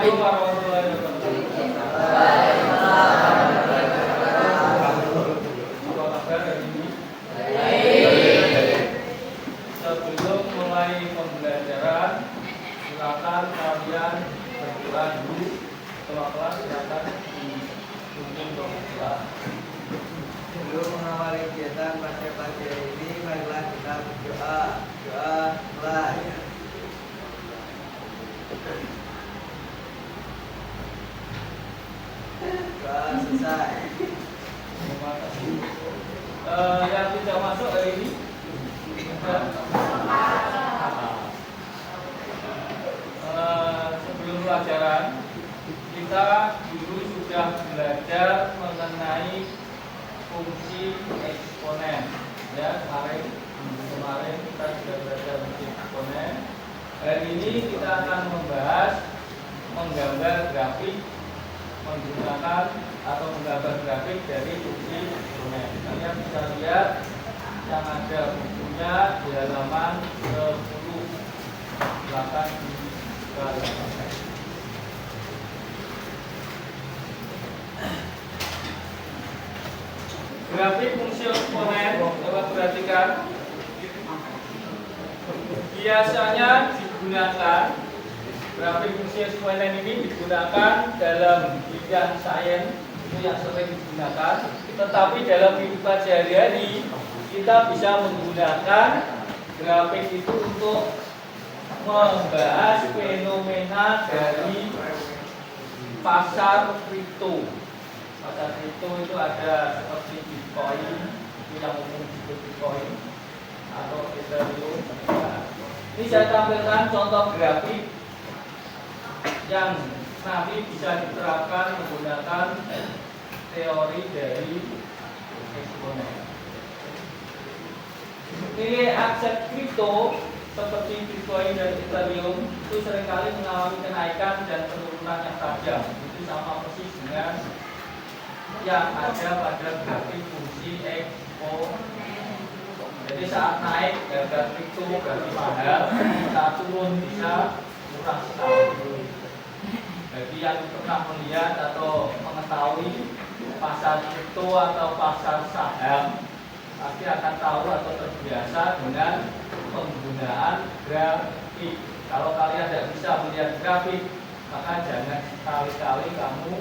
Assalamualaikum warahmatullahi wabarakatuh. Apa kabar hari ini? Sebelum mulai pembelajaran, silakan kalian berdoa dulu. Setelah kelas silakan dikunjung doa. Sebelum mengawali kegiatan pada pagi hari ini, marilah kita berdoa. Doa mulai. Doa selesai. Terima kasih. Yang tidak masuk hari ini sebelum pelajaran kita dulu sudah belajar mengenai fungsi eksponen. Ya, kemarin kita sudah belajar fungsi eksponen. Hari ini kita akan membahas menggambar grafik menggunakan atau menggambar grafik dari fungsi eksponen. Kalian bisa lihat yang ada bukunya di halaman 10. Silakan dibuka. Grafik fungsi eksponen, coba perhatikan. Biasanya digunakan grafik fungsi eksponen ini digunakan dalam bidang sains, itu yang sering digunakan. Tetapi dalam kehidupan sehari-hari kita bisa menggunakan grafik itu untuk membahas fenomena dari pasar kripto. Pasar kripto itu ada seperti Bitcoin, itu yang umum disebut Bitcoin atau Ethereum. Ini saya tampilkan contoh grafik yang nanti bisa diterapkan menggunakan teori dari eksponen. Ini aset kripto seperti Bitcoin dan Ethereum itu seringkali mengalami kenaikan dan penurunan yang tajam. Itu sama persis dengan yang ada pada grafik fungsi eksponen. Jadi saat naik harga kripto berarti mahal, saat turun bisa murah sekali. Bagi yang pernah melihat atau mengetahui pasar kripto atau pasar saham, pasti akan tahu atau terbiasa dengan penggunaan grafik. Kalau kalian tidak bisa melihat grafik, maka jangan sekali-kali kamu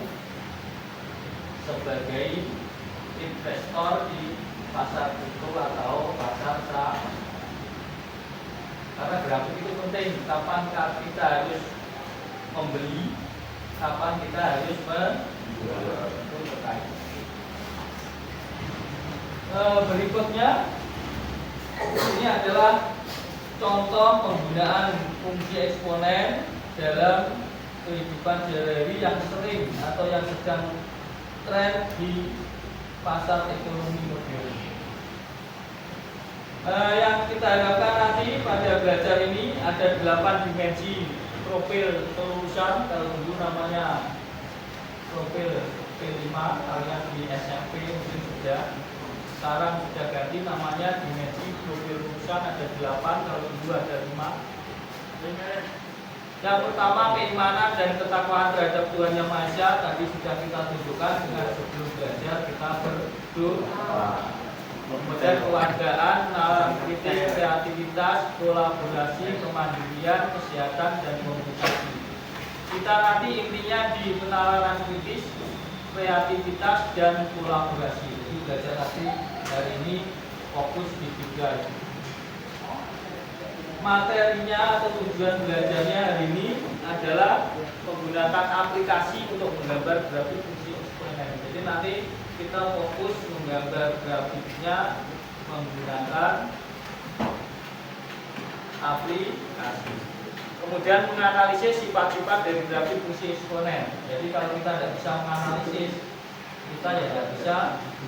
sebagai investor di pasar kripto atau pasar saham. Karena grafik itu penting. Kapan kita harus membeli, kapan kita harus menjual. Itu terkait. Berikutnya ini adalah contoh penggunaan fungsi eksponen dalam kehidupan sehari-hari yang sering atau yang sedang tren di pasar ekonomi modern. Yang kita harapkan nanti pada belajar ini ada 8 dimensi profil kelulusan. Kalau dulu namanya profil P5, kalian di SMP mungkin sudah. Sekarang sudah ganti namanya dimensi profil kelulusan, ada 8, kalau dulu ada 5. Yang pertama, keimanan dan ketakwaan terhadap Tuhan Yang Maha Esa. Tadi sudah kita tunjukkan dengan sebelum belajar kita berdoa. Kemudian kewargaan, nalar kritis, kreativitas, kolaborasi, kemandirian, kesehatan, dan komunikasi. Kita nanti intinya di penalaran kritis, kreativitas, dan kolaborasi. Jadi belajar nanti hari ini fokus di 3 itu. Materinya atau tujuan belajarnya hari ini adalah menggunakan aplikasi untuk menggambar grafik fungsi eksponen. Jadi nanti kita fokus menggambar grafiknya menggunakan aplikasi. Kemudian menganalisis sifat-sifat dari grafik fungsi eksponen. Jadi kalau kita tidak bisa menganalisis, kita ya tidak bisa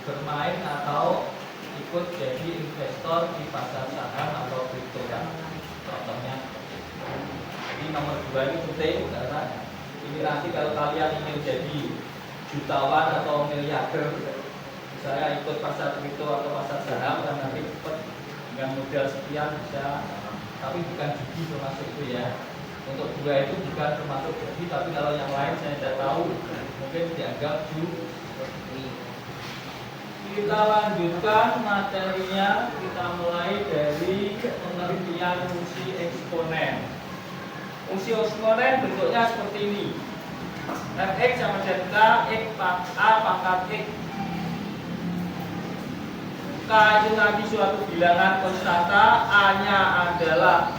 bermain atau ikut jadi investor di pasar saham atau kripto. Contohnya, jadi nomor 2 ini penting karena ini nanti kalau kalian ingin jadi jutawan atau miliarder, saya ikut pasar kripto atau pasar saham dan nanti cepat dengan modal sekian bisa, tapi bukan judi termasuk itu ya. Untuk 2 itu bukan termasuk jadi, tapi kalau yang lain saya tidak tahu, mungkin dianggap ju. Kita lanjutkan materinya, kita mulai dari pengertian fungsi eksponen. Fungsi eksponen bentuknya seperti ini. Fx sama dengan K, X A pangkat X. K itu nanti suatu bilangan konstanta, A-nya adalah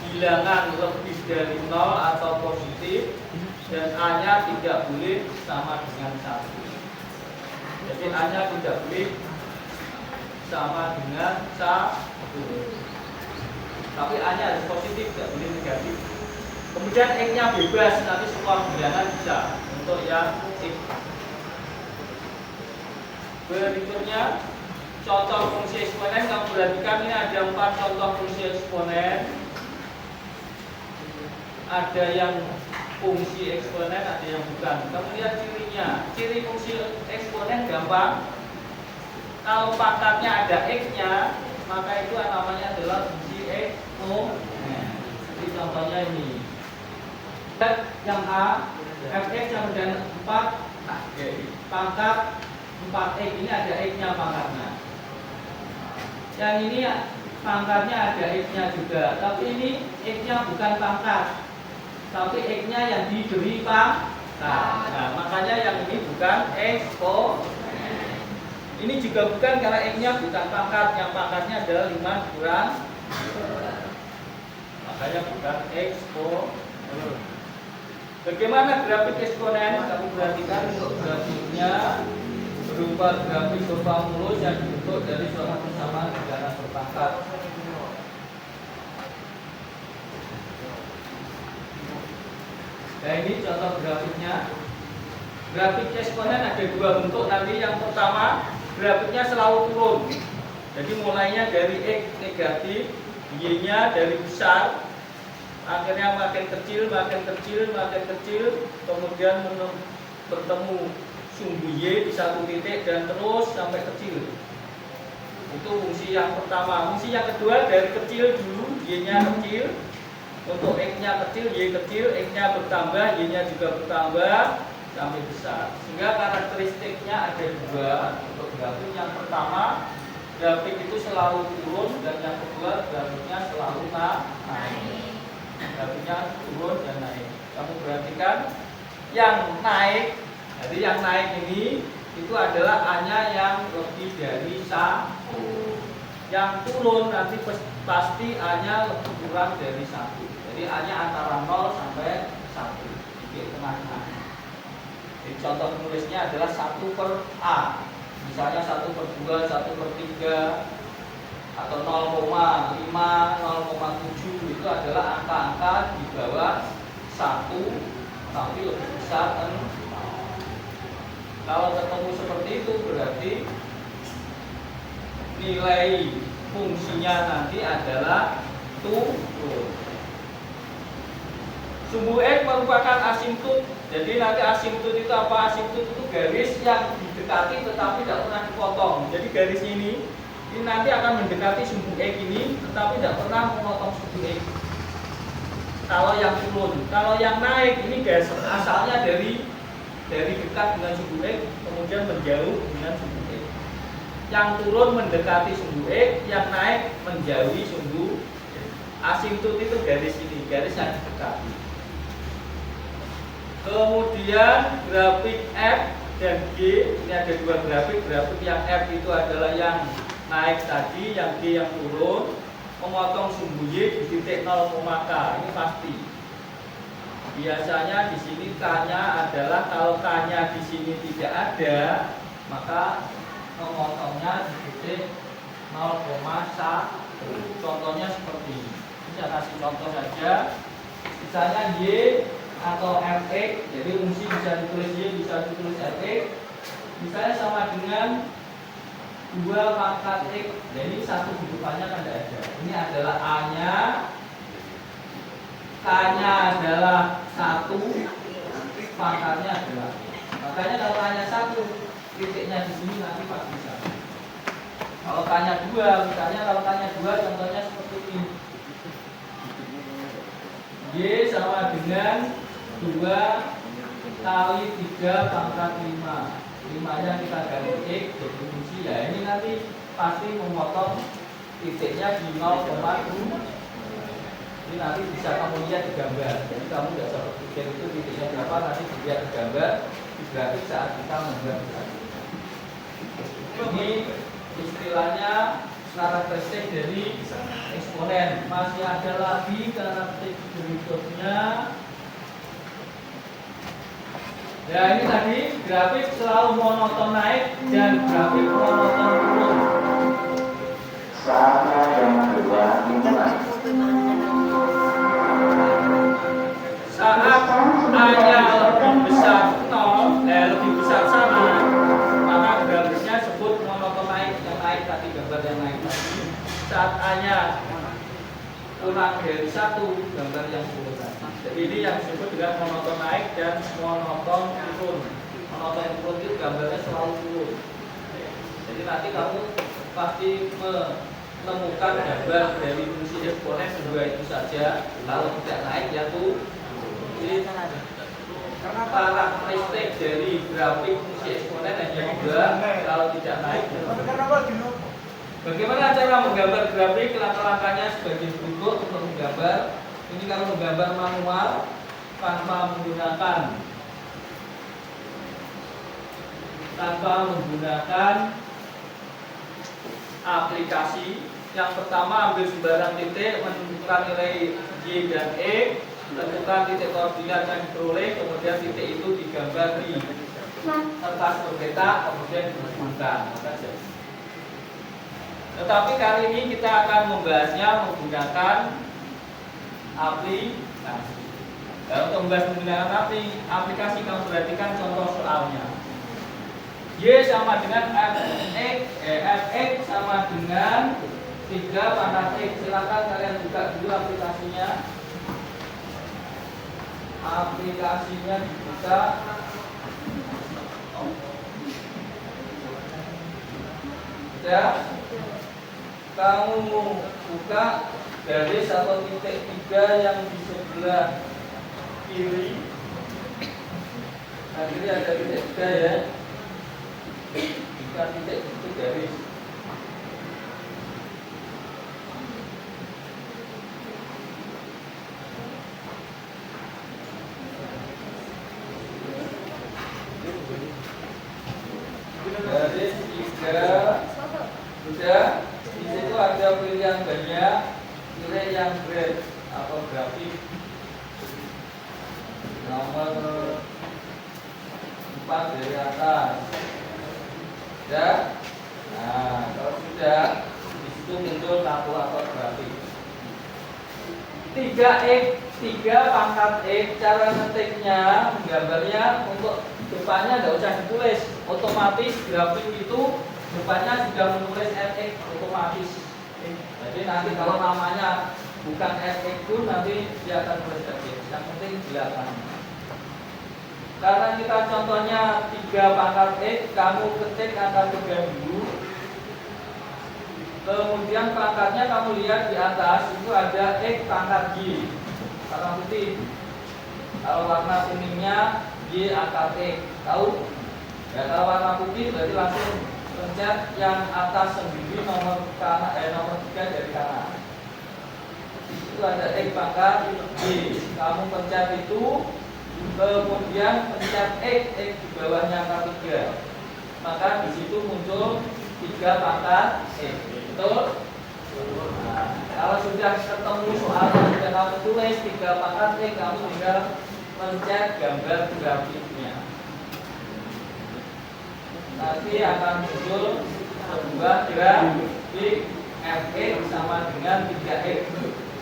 bilangan lebih dari 0 atau positif, dan A-nya tidak boleh sama dengan 1. Jadi A-nya tidak boleh sama dengan 1. Tapi A-nya harus positif, tidak boleh negatif. Kemudian X-nya bebas, nanti semua bilangan bisa untuk yang X. Berikutnya contoh fungsi eksponen. Kamu perhatikan ini ada 4 contoh fungsi eksponen. Ada yang fungsi eksponen, ada yang bukan. Kamu lihat cirinya. Ciri fungsi eksponen gampang. Kalau pangkatnya ada X-nya, maka itu namanya adalah fungsi eksponen. Jadi contohnya ini. Yang A, Fx sama dengan 4 pangkat 4x, ini ada X-nya pangkatnya. Yang ini pangkatnya ada X-nya juga, tapi ini X-nya bukan pangkat, tapi X-nya yang diberi pangkat. Nah, makanya yang ini bukan eksponen. Ini juga bukan karena X-nya bukan pangkat, yang pangkatnya adalah 5 kurang 2. Makanya bukan eksponen. Bagaimana grafik eksponen? Kamu perhatikan untuk grafiknya berupa grafik kurva mulus yang dibentuk dari suatu persamaan bilangan berpangkat. Nah, ini contoh grafiknya. Grafik eksponen ada 2 bentuk nanti. Yang pertama, grafiknya selalu turun. Jadi mulainya dari X negatif, Y-nya dari besar, akhirnya makin kecil, kemudian bertemu sumbu Y di satu titik dan terus sampai kecil. Itu fungsi yang pertama. Fungsi yang kedua dari kecil dulu, Y-nya kecil, untuk X-nya kecil, Y kecil, X-nya bertambah, Y-nya juga bertambah sampai besar. Sehingga karakteristiknya ada 2 untuk grafik. Yang pertama, grafik itu selalu turun, dan yang kedua grafiknya selalu naik. Grafiknya turun dan naik. Kamu perhatikan yang naik, jadi yang naik ini itu adalah A-nya yang lebih dari 1. Yang turun nanti pasti A-nya lebih kurang dari 1. Jadi A-nya antara 0 sampai 1 di tengah-tengah. Jadi contoh penulisnya adalah 1 per A. Misalnya 1 per 2, 1 per 3, atau 0,5, 0,7, itu adalah angka-angka di bawah 1 tapi lebih besar 0. Kalau ketemu seperti itu berarti nilai fungsinya nanti adalah turun. Sumbu X merupakan asimptot. Jadi nanti asimptot itu apa? Asimptot itu garis yang didekati tetapi tidak pernah dipotong. Jadi garis ini nanti akan mendekati sumbu X ini tetapi tidak pernah memotong sumbu X. Kalau yang turun, kalau yang naik ini garis asalnya dari dekat dengan sumbu X kemudian menjauh dengan sumbu X. Yang turun mendekati sumbu X, yang naik menjauhi sumbu X. Asimptot itu garis ini, garis yang didekati. Kemudian grafik F dan G, ini ada 2 grafik. Grafik yang F itu adalah yang naik tadi, yang G yang turun, memotong sumbu Y di titik 0, K. Ini pasti. Biasanya di sini K-nya adalah, kalau K-nya di sini tidak ada, maka memotongnya di titik 0,1. Contohnya seperti ini. Saya kasih contoh saja. Misalnya Y atau Fx, jadi fungsi bisa ditulis Y, bisa ditulis Fx, misalnya sama dengan 2 pangkat X. Jadi satu hidupannya kan tidak ada. Ini adalah A-nya, K-nya adalah 1, pangkatnya adalah X. Makanya kalau K-nya 1, titiknya di sini nanti pasti sama. Kalau K-nya 2, misalnya kalau K-nya 2, contohnya seperti ini. Y sama dengan 2 kali 3 pangkat 5. 5-nya kita ganti X jadi fungsi. Ya ini nanti pasti memotong titiknya di 0,2. Ini nanti bisa kamu lihat di gambar. Jadi kamu tidak usah berpikir itu titiknya berapa, nanti dilihat di gambar di grafik saat kita membuat grafik. Ini istilahnya karakteristik dari eksponen. Masih ada lagi karakteristik berikutnya. Ya ini tadi grafik selalu monoton naik dan grafik monoton turun. Saatnya yang kedua dimulai. Saat A-nya lebih besar 0, lebih besar sama, maka grafiknya sebut monoton naik, yang naik tadi, gambar yang naik tadi. Saat A-nya kurang dari 1, gambar yang turun tadi. Jadi ini yang disebut dengan monoton naik dan monoton turun. Monoton turun itu gambarnya selalu turun. Jadi nanti kamu pasti menemukan gambar dari fungsi eksponen 2 itu saja. Kalau tidak naik ya tuh. Jadi karakteristik dari grafik fungsi eksponen hanya 2, kalau tidak naik. Bagaimana cara menggambar grafik? Langkah-langkahnya sebagai berikut untuk menggambar. Ini kalau menggambar manual tanpa menggunakan aplikasi. Yang pertama, ambil sembarang titik, menentukan nilai Y dan E, tentukan titik koordinat yang diperoleh, kemudian titik itu digambar di kertas berpetak, kemudian dihubungkan. Tetapi kali ini kita akan membahasnya menggunakan aplikasi. Dan untuk membahas menggunakan aplikasi, kamu perhatikan contoh soalnya. Y sama dengan Fx sama dengan 3 pangkat X. Silakan kalian buka dulu aplikasinya. Aplikasinya dibuka. Ya, kamu buka garis atau titik 3 yang di sebelah kiri. Nah, kiri ada titik 3 ya. Bukan titik itu garis. Garis 3. Sudah. Di situ ada pilihan banyak. Pilih yang grade atau grafik. Nomor 4 dari atas. Sudah. Nah, kalau sudah, di situ muncul kalkulator grafik. 3x 3 pangkat x. Cara ngetiknya, menggambarnya untuk depannya tidak usah ditulis, otomatis grafik itu depannya sudah menulis fx otomatis. Jadi nanti kalau namanya bukan fx itu nanti dia akan menulis fx. Yang penting belakang. Karena kita contohnya 3 pangkat x, kamu ketik angka 3 dulu. Kemudian pangkatnya kamu lihat di atas itu ada x pangkat y warna putih. Kalau warna kuningnya y angka x. Tahu? Ya, kalau warna putih berarti langsung pencet yang atas sendiri nomor 3 dari kanan. Itu ada x pangkat y. Kamu pencet itu. Kemudian pencet X di bawahnya angka 3, maka di situ muncul 3 pangkat X. Betul? Nah, kalau sudah ketemu soal yang sudah kamu tulis 3 pangkat X, kamu tinggal pencet gambar grafiknya. Nanti akan muncul sebuah grafik Fx sama dengan 3x.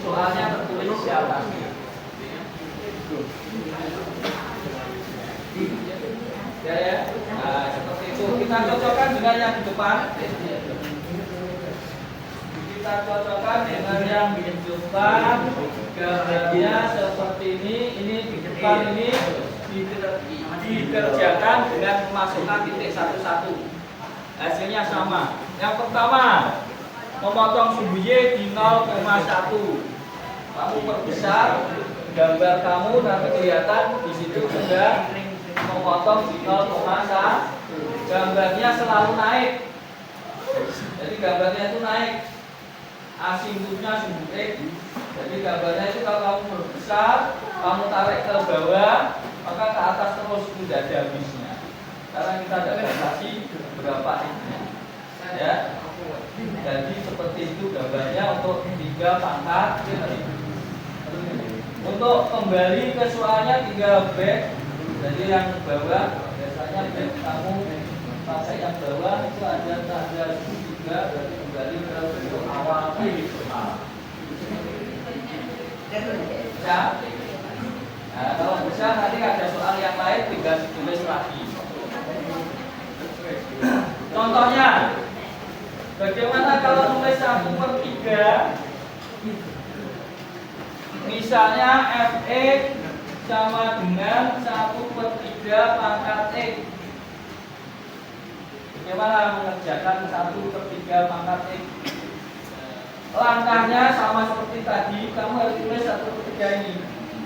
Soalnya tertulis siapa? Ya. Nah, seperti itu. Kita cocokkan dengan yang di depan. Kita cocokkan dengan yang di depan. Gambarnya seperti ini. Ini di depan ini dikerjakan dengan memasukkan titik satu-satu. Hasilnya sama. Yang pertama, memotong sumbu Y di 0,1. Kamu perbesar gambar kamu nanti kelihatan di situ sudah memotong di 0,1. Gambarnya selalu naik. Jadi gambarnya itu naik. Asimutnya simbol X. Jadi gambarnya itu kalau kamu berbesar, kamu tarik ke bawah, maka ke atas terus, tidak ada habisnya. Karena kita ada batasi berapa X-nya. Ya. Jadi seperti itu gambarnya untuk 3 pangkat. Untuk kembali ke soalnya 3 back. Jadi yang bawah biasanya back kamu pakai yang bawah itu ada tanda 3, berarti kembali ke awal A. Ya. Nah, kalau bisa nanti ada soal yang lain tinggal ditulis lagi. Contohnya, bagaimana kalau nulis 1/3? Misalnya Fx sama dengan 1/3 pangkat X. Bagaimana mengerjakan 1/3 pangkat X? Langkahnya sama seperti tadi, kamu harus tulis 1/3 ini.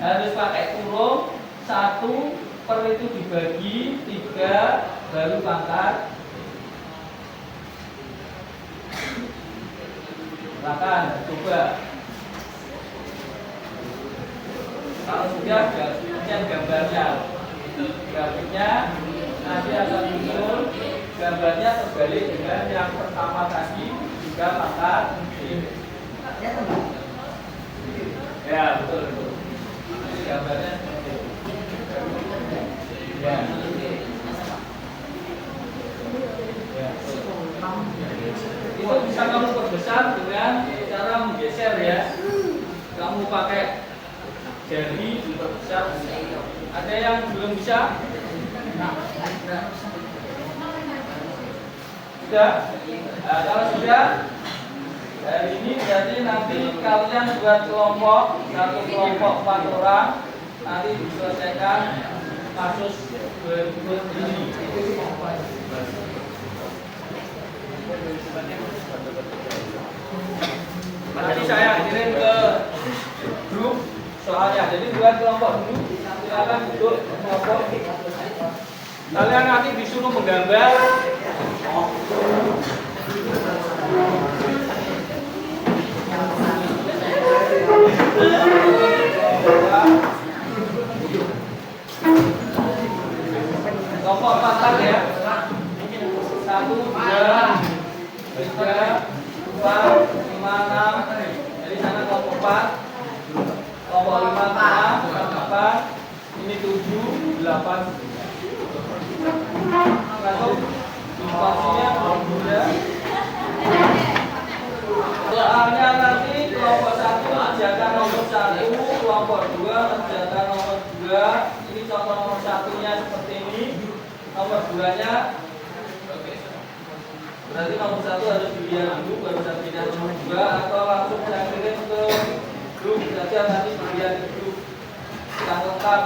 Harus pakai kurung, 1 per itu dibagi 3 baru pangkat. Silakan coba. Kalau sudah kemudian gambarnya, grafiknya nanti akan muncul gambarnya terbalik dengan yang pertama tadi 3 pangkat. Ya betul. Jadi gambarnya seperti itu. Ya. Ya. Itu bisa kamu perbesar dengan cara menggeser ya. Kamu pakai jari diperbesar. Ada yang belum bisa? Sudah? Nah, kalau sudah, dari ini berarti nanti kalian buat kelompok, 1 kelompok 4 orang, nanti diselesaikan kasus berikut ini. Nanti saya kirim ke grup soalnya. Jadi buat kelompok dulu, silakan duduk kelompok. Kalian nanti disuruh menggambar. Kelompok 4 ya. 1, 2, 3, 4, 5, 6. Jadi sana kelompok 4. Kelompok 5, 4. Ini 7, 8. Masuk. Informasinya sudah. Soalnya nanti kelompok 1 kerjakan nomor 1, kelompok 2 kerjakan nomor 2. Ini contoh nomor 1-nya seperti ini. Nomor 2-nya berarti nomor 1 harus dilihat dulu baru saya pindah nomor 2, atau langsung saya kirim ke grup saja nanti dilihat di grup yang lengkap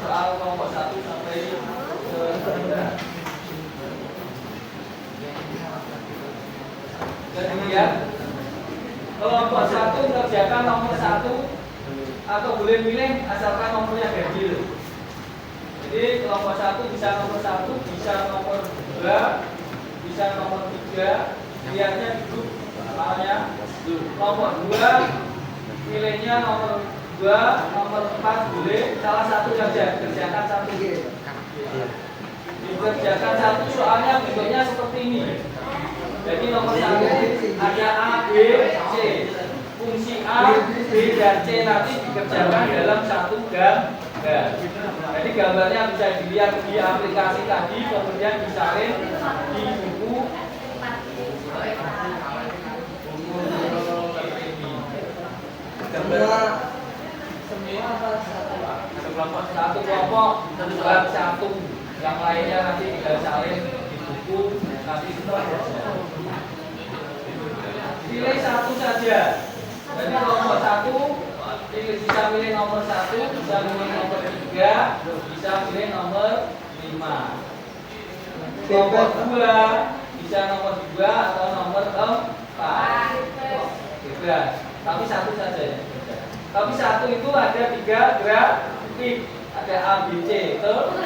soal kelompok 1 sampai ke 3. Kemudian kelompok 1 kerjakan nomor 1 atau boleh milih asalkan nomornya ganjil. Jadi kelompok 1 bisa nomor 1, bisa nomor 2, bisa nomor 3. Lihatnya di grup soalnya. Kelompok 2 pilihnya nomor 2, nomor 4 boleh. Salah satu saja, kerjakan 1. Dikerjakan 1 soalnya bentuknya seperti ini. Jadi nomor 1 ada A, B, C. Fungsi A, B, dan C nanti dikerjakan dalam 1 gambar. Jadi gambarnya bisa dilihat di aplikasi tadi, kemudian disalin di buku. Gambar semua satu kelompok buat 1. Yang lainnya nanti tinggal salin di buku. Nanti setelah pilih 1 saja. Jadi kelompok 1 bisa pilih nomor 1, bisa pilih nomor 3, bisa pilih nomor 5. Kelompok 2 bisa nomor 2 atau nomor 4. Bebas. Tapi 1 saja ya. Tapi satu itu ada 3 grafik, ada A, B, C, betul?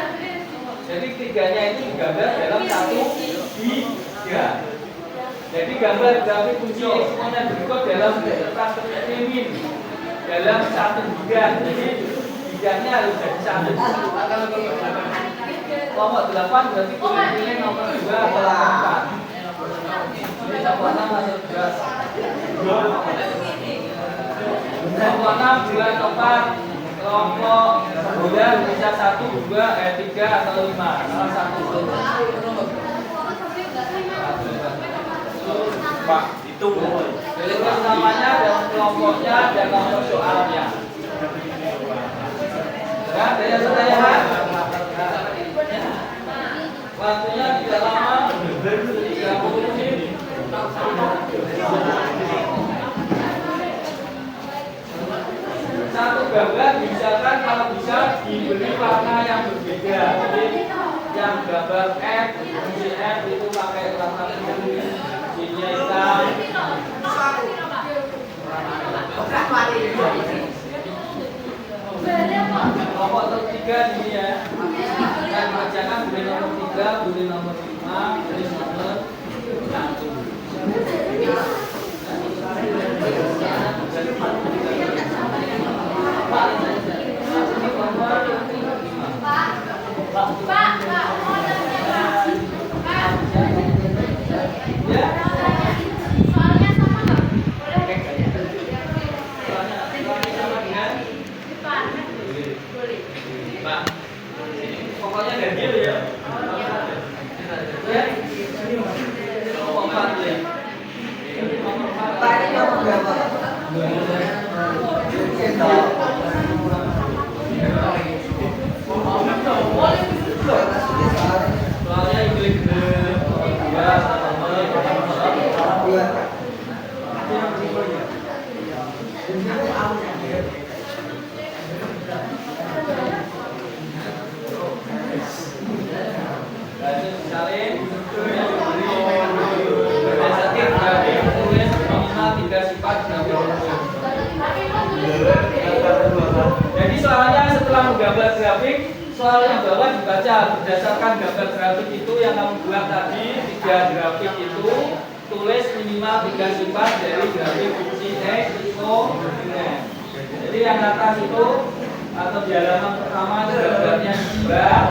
Jadi tiganya itu digambar dalam satu tiga. Jadi gambar grafik kunci eksponen berikut dalam perspektif min dalam satu tiga. Jadi tiganya harus jadi satu. Kelompok 8 berarti pilih nomor 2 atau nomor 4. Jadi nomor 6 masuk 2. Kelompok 6 2 atau 4. Kelompok 9 bisa 1, 2, 3 atau 5. Salah satu. Pak, itu Pilih namanya dan kelompoknya dan nomor soalnya. Ya, ada yang pertanyaan? Waktunya tidak lama, 30 menit. Satu gambar misalkan kalau bisa diberi warna yang berbeda. Jadi yang gambar F, kunci F itu pakai warna biru, kuncinya hitam. Kelompok ketiga ini ya. Dan kerjakan boleh nomor 3, boleh nomor 5, boleh nomor 1. Pokoknya ganjil ya. Ya. Nomor 4 ya. Tadi nomor berapa? Soalnya Inggris dua salin berdasarkan grafik tulis minimal 3 sifat grafik umum. Jadi soalnya setelah menggambar grafik, soal yang bawah dibaca berdasarkan gambar grafik itu yang kamu buat tadi 3 grafik itu tulis minimal 3 sifat dari grafik fungsi eksponen. Jadi yang atas itu atau di halaman pertama itu gambarnya dibak,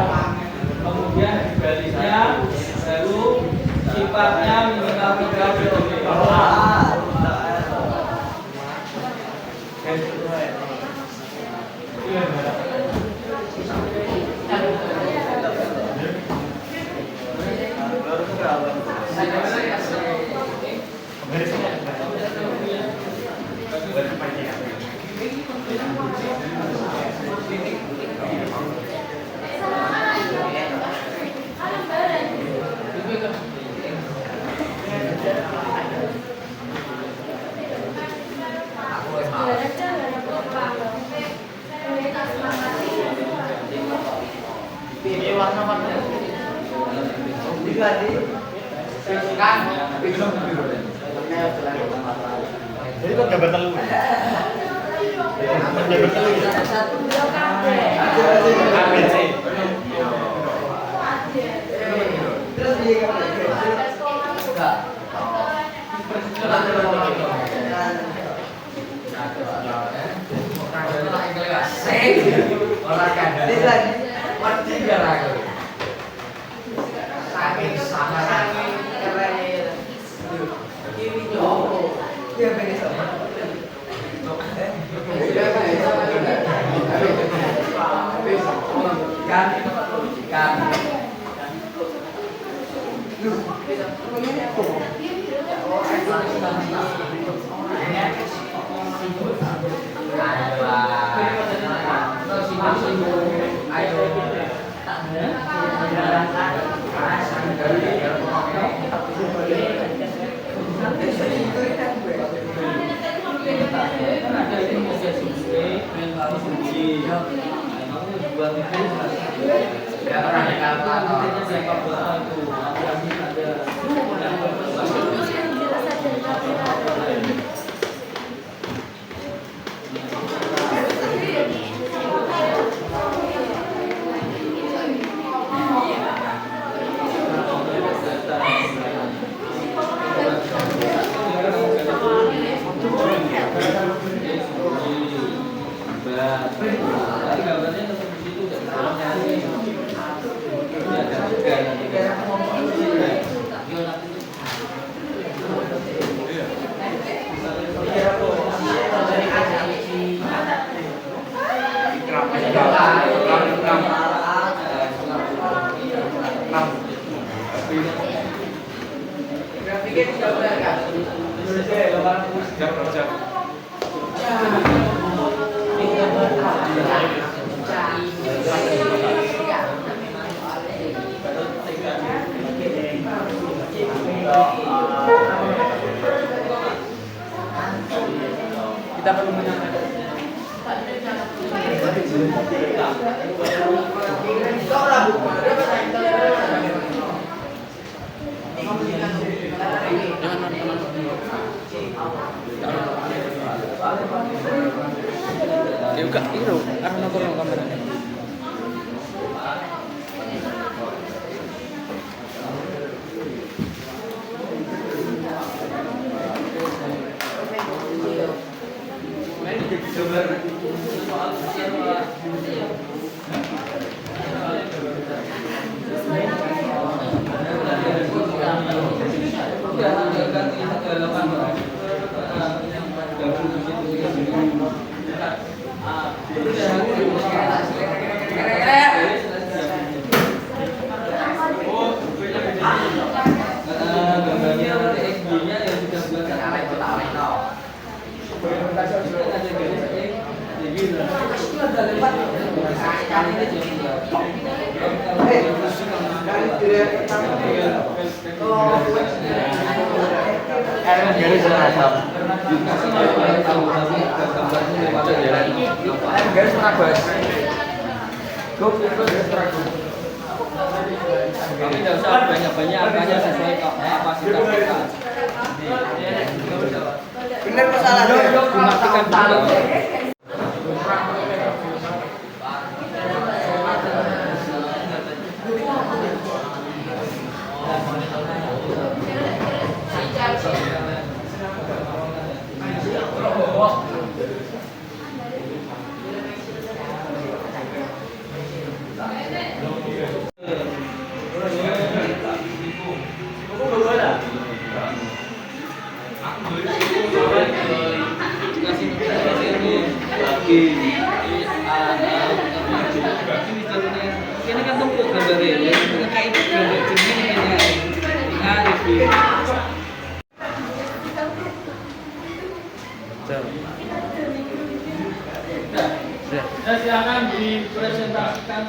kemudian di baliknya baru sifatnya minimal 3 periode. ini warna-warna. Jadi Jadi kok gambar telur. Gambar telur. ABC. terus dia Juga itu karena kurang kameranya. Tapi tidak usah banyak-banyak, angkanya sesuai kapasitas kita. Bener masalah Dimatikan dulu. Ini kan tumpuk gambarnya, kayak itu gambar jenis ini Nah, silakan dipresentasikan.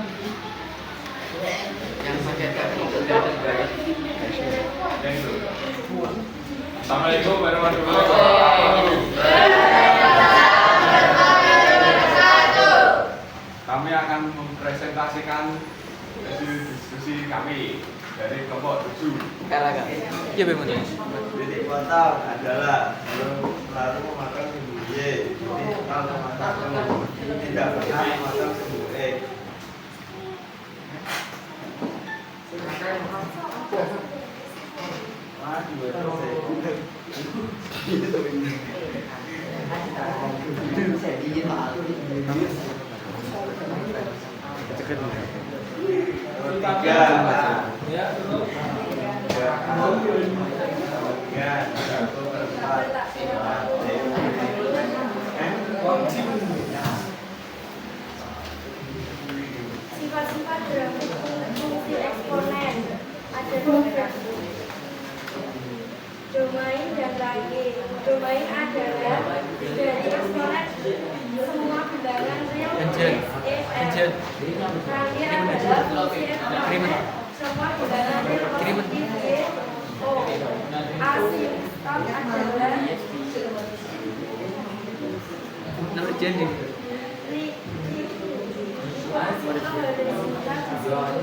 Assalamualaikum warahmatullahi wabarakatuh. Kami akan mempresentasikan hasil diskusi kami dari kelompok 7. Iya memang. Titik kotak adalah selalu memakan sumbu Y. Titik kalau memakan tidak pernah memakan sumbu E. Tiga, Ya, terus. Sifat-sifat dalam fungsi eksponen ada dua, domain dan range. Domain adalah dari eksponen semua bilangan real range adalah fungsi eksponen semua bilangan real O. Asimptom adalah Jadi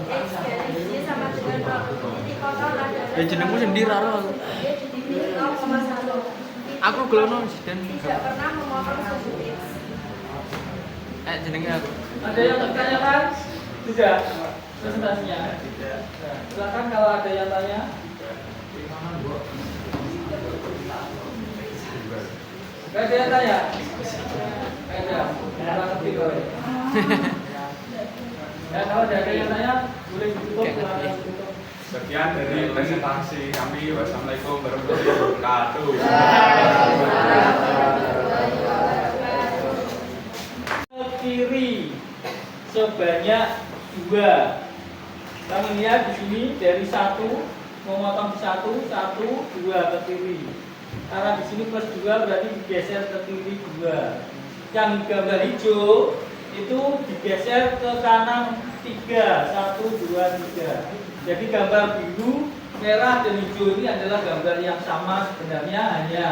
X garis Y sama dengan 0. Titik kotak adalah ya jenengmu sendiri raro. Y di titik 0,1. Aku gelono dan Tidak pernah memotong sumbu X. jenengnya aku. Ada yang bertanyakan? Tidak. Presentasinya. Nah, silakan kalau ada yang tanya. Gak ada yang tanya? Gak ada. Nggak ngerti kok. Ya, kalau ada yang tanya, boleh ditutup. Silakan ditutup. Sekian dari presentasi kami. Wassalamualaikum warahmatullahi wabarakatuh. Ke kiri sebanyak 2. Kita lihat di sini dari 1 memotong 1, 2 ke kiri. Karena di sini plus 2 berarti digeser ke kiri 2. Yang gambar hijau itu digeser ke kanan 3, 1, 2, 3. Jadi gambar biru, merah dan hijau ini adalah gambar yang sama sebenarnya, hanya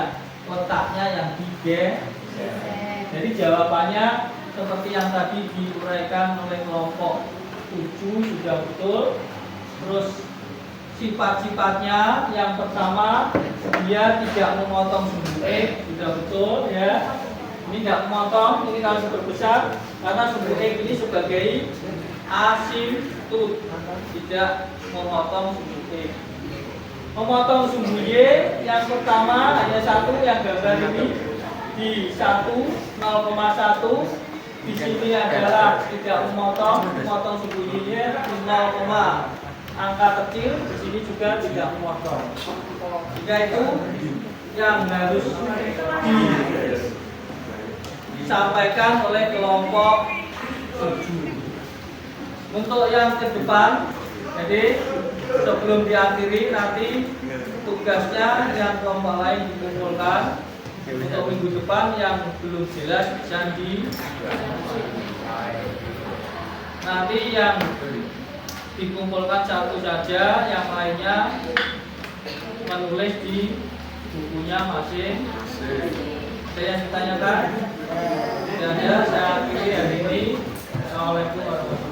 kotaknya yang digeser. Jadi jawabannya seperti yang tadi diuraikan oleh kelompok 7 sudah betul. Terus sifat-sifatnya yang pertama dia tidak memotong sumbu X, sudah betul ya. Ini tidak memotong, ini kalau berbesar karena sumbu X ini sebagai asimptot, tidak memotong sumbu X. Memotong sumbu Y yang pertama hanya satu, yang gambar ini di 1, 0,1. Di sini adalah tidak memotong sumbu Y-nya di 0, angka kecil, di sini juga tidak memotong. Jika itu yang harus disampaikan oleh kelompok 7. Untuk yang ke depan, jadi sebelum diakhiri nanti tugasnya yang kelompok lain dikumpulkan. Untuk minggu depan yang belum jelas bisa nanti yang dikumpulkan satu saja, yang lainnya menulis di bukunya masing. Saya ditanyakan, tidak ada. Saya akhiri hari ini. Assalamualaikum warahmatullahi wabarakatuh.